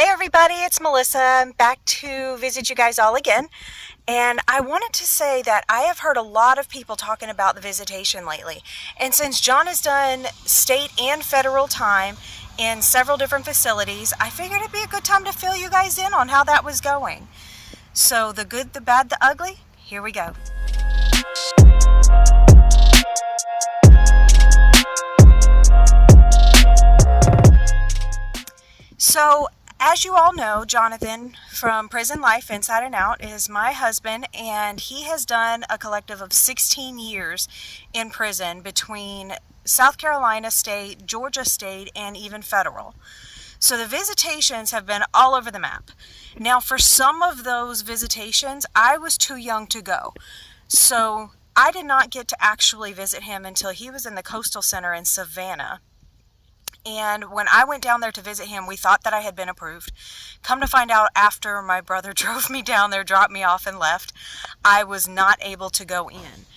Hey everybody, it's Melissa. I'm back to visit you guys all again. And I wanted to say that I have heard a lot of people talking about the visitation lately. And since John has done state and federal time in several different facilities, I figured it'd be a good time to fill you guys in on how that was going. So the good, the bad, the ugly, here we go. So, as you all know, Jonathan from Prison Life Inside and Out is my husband, and he has done a collective of 16 years in prison between South Carolina State, Georgia State, and even federal. So the visitations have been all over the map. Now, for some of those visitations, I was too young to go. So I did not get to actually visit him until he was in the Coastal Center in Savannah. And when I went down there to visit him, we thought that I had been approved. Come to find out, after my brother drove me down there, dropped me off, and left, I was not able to go in.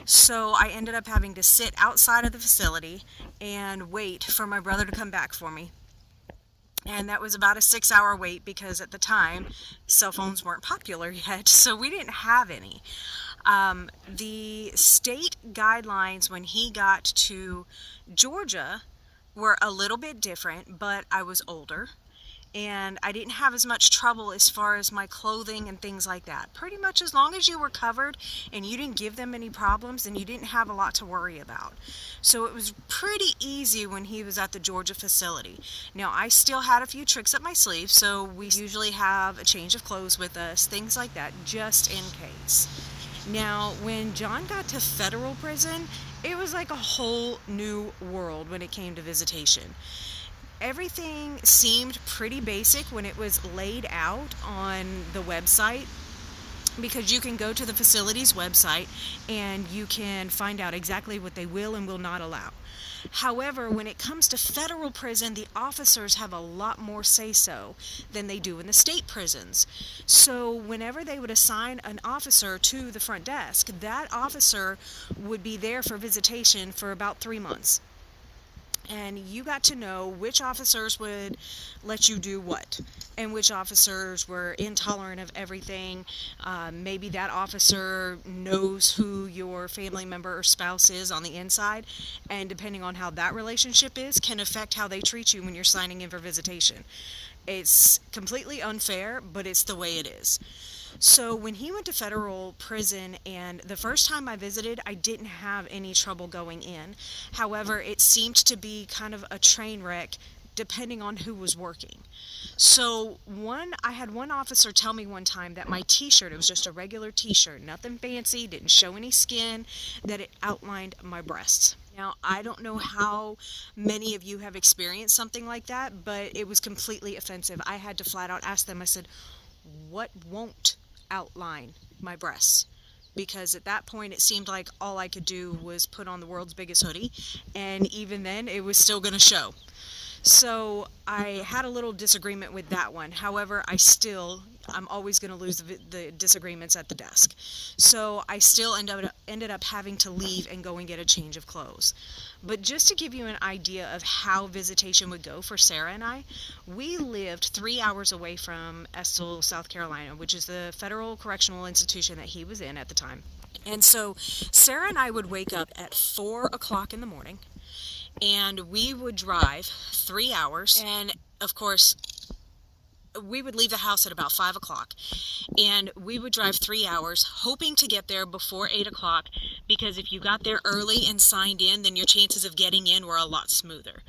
So I ended up having to sit outside of the facility and wait for my brother to come back for me. And that was about a 6-hour wait because at the time, cell phones weren't popular yet, so we didn't have any. The state guidelines when he got to Georgia were a little bit different, but I was older and I didn't have as much trouble as far as my clothing and things like that. Pretty much as long as you were covered and you didn't give them any problems, then you didn't have a lot to worry about. So it was pretty easy when he was at the Georgia facility. Now, I still had a few tricks up my sleeve, so we usually have a change of clothes with us, things like that, just in case. Now, when John got to federal prison, it was like a whole new world when it came to visitation. Everything seemed pretty basic when it was laid out on the website, because you can go to the facility's website and you can find out exactly what they will and will not allow. However, when it comes to federal prison, the officers have a lot more say-so than they do in the state prisons. So whenever they would assign an officer to the front desk, that officer would be there for visitation for about 3 months. And you got to know which officers would let you do what, and which officers were intolerant of everything. Maybe that officer knows who your family member or spouse is on the inside, and depending on how that relationship is, can affect how they treat you when you're signing in for visitation. It's completely unfair, but it's the way it is. So when he went to federal prison, and the first time I visited, I didn't have any trouble going in. However, it seemed to be kind of a train wreck depending on who was working. So I had one officer tell me one time that my t-shirt, it was just a regular t-shirt, nothing fancy, didn't show any skin, that it outlined my breasts. Now, I don't know how many of you have experienced something like that, but it was completely offensive. I had to flat out ask them, I said, what won't outline my breasts? Because at that point it seemed like all I could do was put on the world's biggest hoodie, and even then it was still going to show. So I had a little disagreement with that one. However, I'm always going to lose the disagreements at the desk. So I still ended up having to leave and go and get a change of clothes. But just to give you an idea of how visitation would go for Sarah and I, we lived 3 hours away from Estill, South Carolina, which is the federal correctional institution that he was in at the time. And so Sarah and I would wake up at 4 o'clock in the morning, and we would drive 3 hours, and of course we would leave the house at about 5 o'clock, and we would drive 3 hours hoping to get there before 8 o'clock, because if you got there early and signed in, then your chances of getting in were a lot smoother.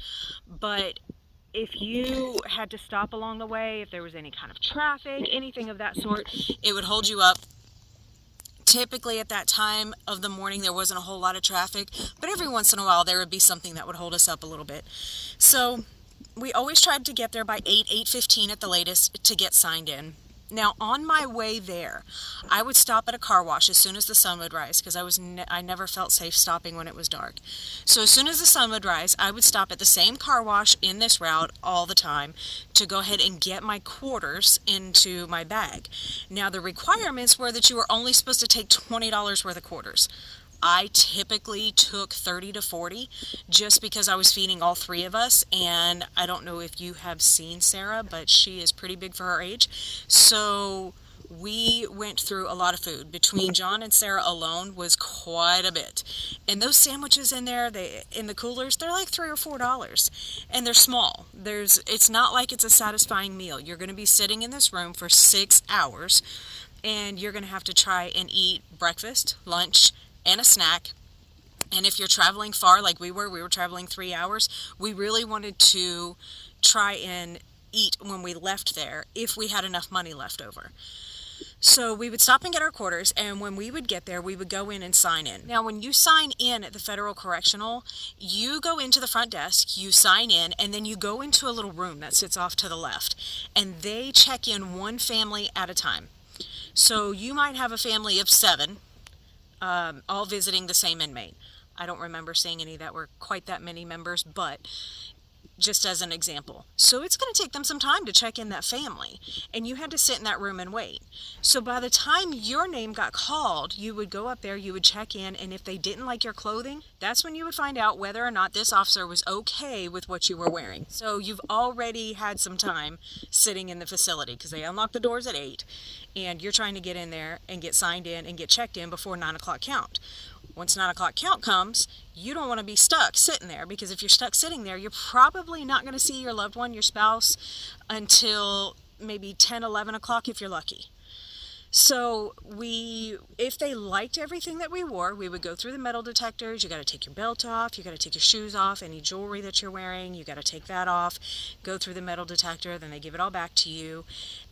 But if you had to stop along the way, if there was any kind of traffic, anything of that sort, it would hold you up. Typically at that time of the morning there wasn't a whole lot of traffic, but every once in a while there would be something that would hold us up a little bit. So we always tried to get there by 8:15 at the latest to get signed in. Now, on my way there, I would stop at a car wash as soon as the sun would rise, because I never felt safe stopping when it was dark. So as soon as the sun would rise, I would stop at the same car wash in this route all the time to go ahead and get my quarters into my bag. Now, the requirements were that you were only supposed to take $20 worth of quarters. I typically took 30 to 40 just because I was feeding all three of us. And I don't know if you have seen Sarah, but she is pretty big for her age. So we went through a lot of food. Between John and Sarah alone was quite a bit. And those sandwiches in there, in the coolers, they're like $3 or $4, and they're small. It's not like it's a satisfying meal. You're going to be sitting in this room for 6 hours, and you're going to have to try and eat breakfast, lunch, and a snack. And if you're traveling far, like we were traveling 3 hours, we really wanted to try and eat when we left there if we had enough money left over. So we would stop and get our quarters, and when we would get there, we would go in and sign in. Now, when you sign in at the Federal Correctional, you go into the front desk, you sign in, and then you go into a little room that sits off to the left, and they check in one family at a time. So you might have a family of 7, all visiting the same inmate. I don't remember seeing any that were quite that many members, but just as an example. So it's going to take them some time to check in that family, and you had to sit in that room and wait. So by the time your name got called, you would go up there, you would check in, and if they didn't like your clothing, that's when you would find out whether or not this officer was okay with what you were wearing. So you've already had some time sitting in the facility because they unlock the doors at 8, and you're trying to get in there and get signed in and get checked in before 9 o'clock count. Once 9 o'clock count comes, you don't want to be stuck sitting there, because if you're stuck sitting there, you're probably not going to see your loved one, your spouse, until maybe 10, 11 o'clock if you're lucky. So if they liked everything that we wore, we would go through the metal detectors. You got to take your belt off, you got to take your shoes off, any jewelry that you're wearing, you got to take that off, go through the metal detector, then they give it all back to you,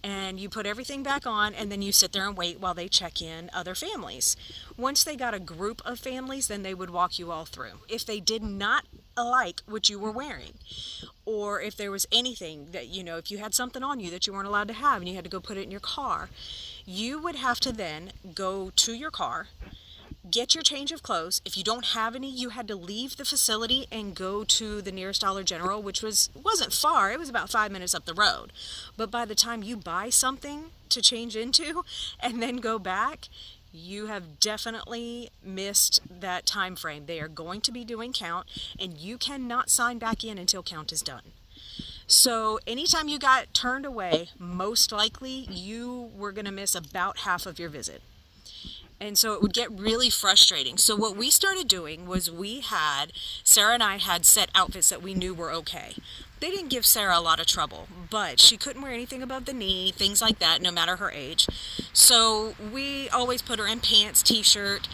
and you put everything back on, and then you sit there and wait while they check in other families. Once they got a group of families, then they would walk you all through. If they did not like what you were wearing, or if there was anything that, if you had something on you that you weren't allowed to have and you had to go put it in your car, you would have to then go to your car, get your change of clothes. If you don't have any, you had to leave the facility and go to the nearest Dollar General, which wasn't far. It was about 5 minutes up the road. But by the time you buy something to change into and then go back, you have definitely missed that time frame. They are going to be doing count, and you cannot sign back in until count is done. So anytime you got turned away, most likely you were going to miss about half of your visit. And so it would get really frustrating. So what we started doing was Sarah and I had set outfits that we knew were okay. They didn't give Sarah a lot of trouble, but she couldn't wear anything above the knee, things like that, no matter her age. So we always put her in pants, t-shirt,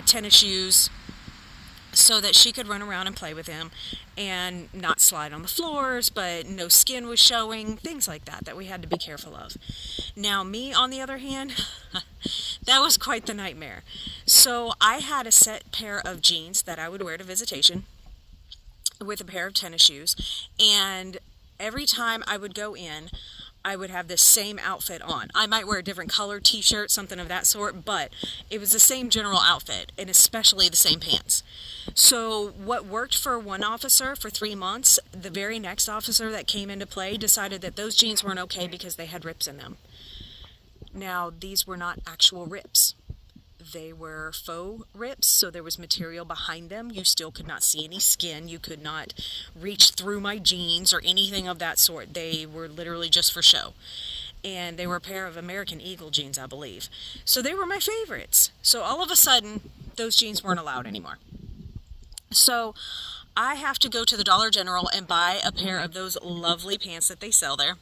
tennis shoes, so that she could run around and play with him and not slide on the floors, but no skin was showing, things like that we had to be careful of. Now, me, on the other hand, that was quite the nightmare. So I had a set pair of jeans that I would wear to visitation with a pair of tennis shoes, and every time I would go in, I would have the same outfit on. I might wear a different color t-shirt, something of that sort, but it was the same general outfit, and especially the same pants. So what worked for one officer for 3 months, the very next officer that came into play decided that those jeans weren't okay because they had rips in them. Now, these were not actual rips. They were faux rips, so there was material behind them. You still could not see any skin. You could not reach through my jeans or anything of that sort. They were literally just for show. And they were a pair of American Eagle jeans, I believe. So they were my favorites. So all of a sudden, those jeans weren't allowed anymore. So I have to go to the Dollar General and buy a pair of those lovely pants that they sell there.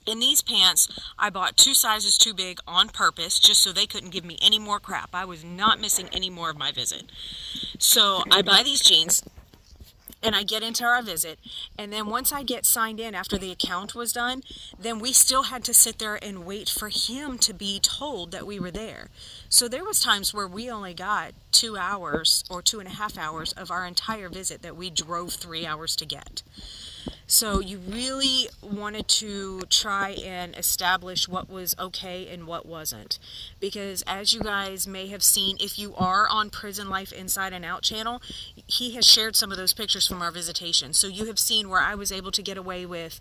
In these pants, I bought 2 sizes too big on purpose, just so they couldn't give me any more crap. I was not missing any more of my visit. So I buy these jeans, and I get into our visit, and then once I get signed in after the account was done, then we still had to sit there and wait for him to be told that we were there. So there was times where we only got 2 hours or 2.5 hours of our entire visit that we drove 3 hours to get. So you really wanted to try and establish what was okay and what wasn't. Because as you guys may have seen, if you are on Prison Life Inside and Out channel, he has shared some of those pictures from our visitation. So you have seen where I was able to get away with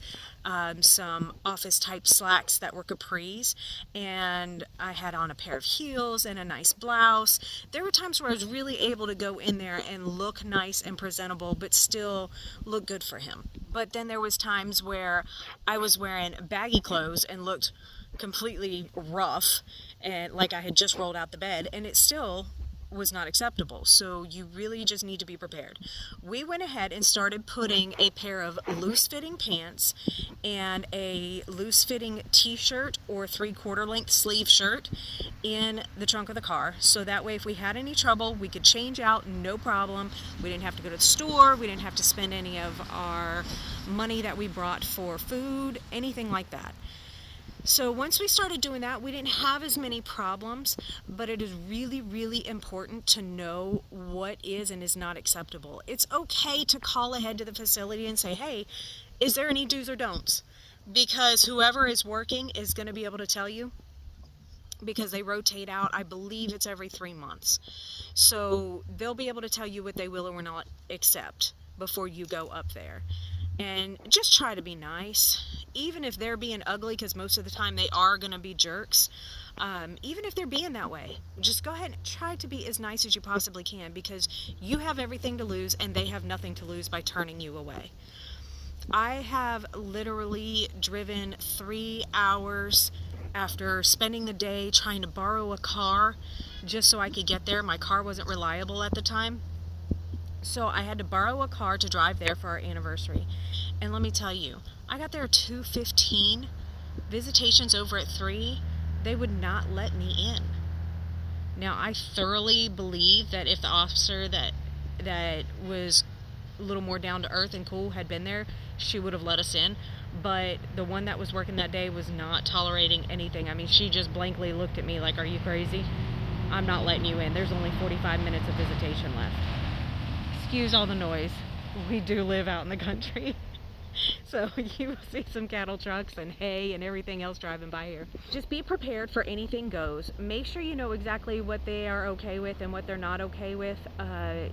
some office type slacks that were capris, and I had on a pair of heels and a nice blouse. There were times where I was really able to go in there and look nice and presentable, but still look good for him. But then there was times where I was wearing baggy clothes and looked completely rough and like I had just rolled out the bed, and it still was not acceptable. So you really just need to be prepared. We went ahead and started putting a pair of loose-fitting pants and a loose-fitting t-shirt or 3/4 length sleeve shirt in the trunk of the car, so that way if we had any trouble we could change out, no problem. We didn't have to go to the store, we didn't have to spend any of our money that we brought for food, anything like that. So once we started doing that, we didn't have as many problems, but it is really, really important to know what is and is not acceptable. It's okay to call ahead to the facility and say, hey, is there any do's or don'ts? Because whoever is working is going to be able to tell you, because they rotate out. I believe it's every 3 months. So they'll be able to tell you what they will or will not accept before you go up there. And just try to be nice, even if they're being ugly, because most of the time they are going to be jerks. Even if they're being that way, just go ahead and try to be as nice as you possibly can, because you have everything to lose and they have nothing to lose by turning you away. I have literally driven 3 hours after spending the day trying to borrow a car just so I could get there. My car wasn't reliable at the time. So I had to borrow a car to drive there for our anniversary. And let me tell you, I got there at 2:15, visitations over at 3, they would not let me in. Now I thoroughly believe that if the officer that was a little more down to earth and cool had been there, she would have let us in. But the one that was working that day was not tolerating anything. I mean, she just blankly looked at me like, are you crazy? I'm not letting you in. There's only 45 minutes of visitation left. Excuse all the noise. We do live out in the country. So you will see some cattle trucks and hay and everything else driving by here. Just be prepared for anything goes. Make sure you know exactly what they are okay with and what they're not okay with,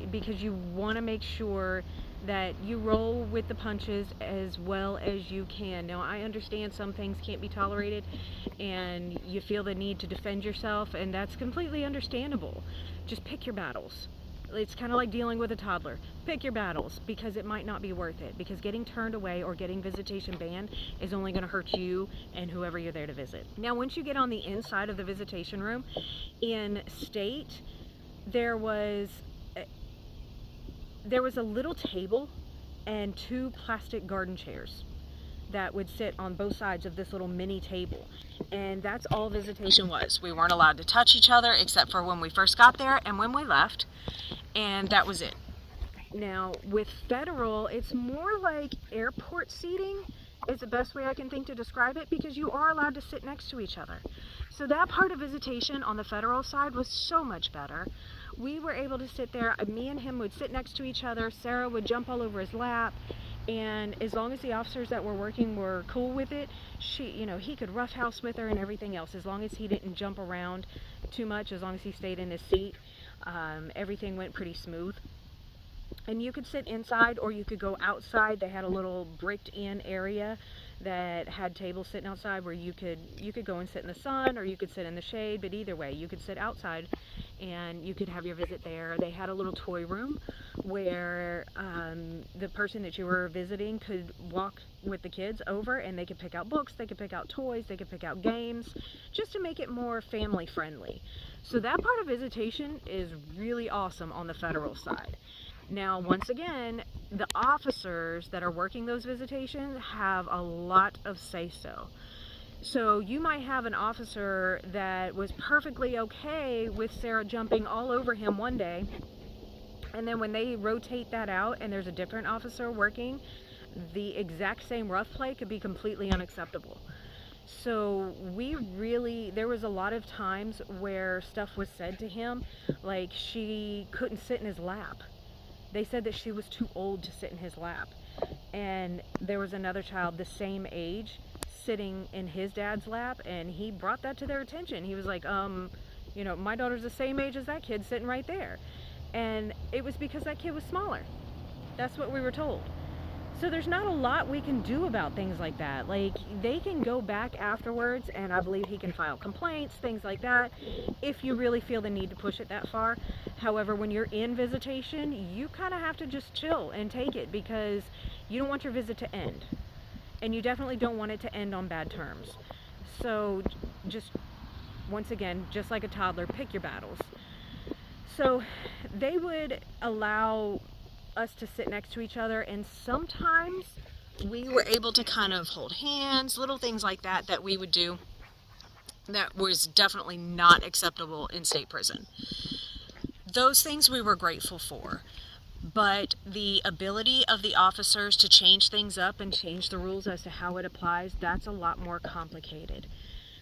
because you want to make sure that you roll with the punches as well as you can. Now I understand some things can't be tolerated and you feel the need to defend yourself, and that's completely understandable. Just pick your battles. It's kind of like dealing with a toddler. Pick your battles, because it might not be worth it, because getting turned away or getting visitation banned is only going to hurt you and whoever you're there to visit. Now once you get on the inside of the visitation room, in state there was a little table and 2 plastic garden chairs that would sit on both sides of this little mini table, and that's all visitation was. We weren't allowed to touch each other except for when we first got there and when we left, and that was it. Now with federal, it's more like airport seating is the best way I can think to describe it, because you are allowed to sit next to each other. So that part of visitation on the federal side was so much better. We were able to sit there, me and him would sit next to each other, Sarah would jump all over his lap, and as long as the officers that were working were cool with it, he could roughhouse with her and everything else, as long as he didn't jump around too much, as long as he stayed in his seat. Everything went pretty smooth. And you could sit inside or you could go outside. They had a little bricked in area that had tables sitting outside where you could go and sit in the sun, or you could sit in the shade, but either way you could sit outside and you could have your visit there. They had a little toy room where the person that you were visiting could walk with the kids over and they could pick out books, they could pick out toys, they could pick out games, just to make it more family friendly. So that part of visitation is really awesome on the federal side. Now, once again, the officers that are working those visitations have a lot of say-so. So you might have an officer that was perfectly okay with Sarah jumping all over him one day, and then when they rotate that out and there's a different officer working, the exact same rough play could be completely unacceptable. So there was a lot of times where stuff was said to him, like she couldn't sit in his lap. They said that she was too old to sit in his lap. And there was another child the same age sitting in his dad's lap, and he brought that to their attention. He was like, my daughter's the same age as that kid sitting right there. And it was because that kid was smaller. That's what we were told. So there's not a lot we can do about things like that. Like, they can go back afterwards, and I believe he can file complaints, things like that, if you really feel the need to push it that far. However, when you're in visitation, you kind of have to just chill and take it, because you don't want your visit to end. And you definitely don't want it to end on bad terms. So just, once again, just like a toddler, pick your battles. So they would allow us to sit next to each other, and sometimes we were able to kind of hold hands, little things like that that we would do that was definitely not acceptable in state prison. Those things we were grateful for, but the ability of the officers to change things up and change the rules as to how it applies, that's a lot more complicated.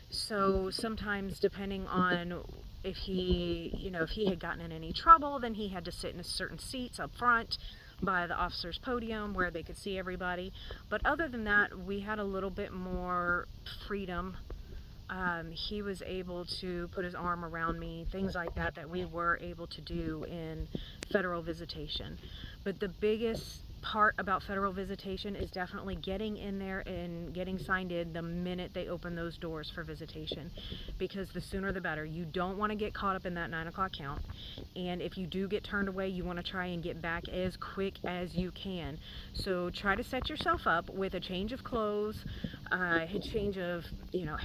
So sometimes, depending on if he had gotten in any trouble, then he had to sit in certain seats up front by the officer's podium where they could see everybody. But other than that, we had a little bit more freedom. He was able to put his arm around me, things like that, that we were able to do in federal visitation. But the biggest part about federal visitation is definitely getting in there and getting signed in the minute they open those doors for visitation, because the sooner the better. You don't want to get caught up in that 9 o'clock count, and if you do get turned away, you want to try and get back as quick as you can. So try to set yourself up with a change of clothes, a change of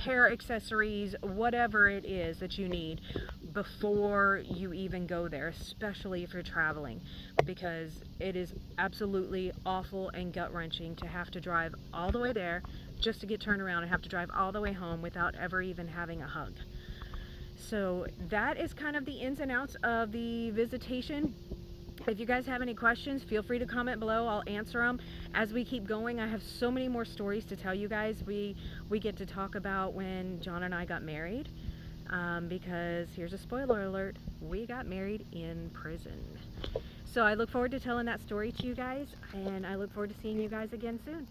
hair accessories, whatever it is that you need before you even go there, especially if you're traveling, because it is absolutely awful and gut-wrenching to have to drive all the way there just to get turned around and have to drive all the way home without ever even having a hug. So that is kind of the ins and outs of the visitation. If you guys have any questions, feel free to comment below. I'll answer them. As we keep going, I have so many more stories to tell you guys. We get to talk about when John and I got married, because here's a spoiler alert, we got married in prison. So I look forward to telling that story to you guys, and I look forward to seeing you guys again soon.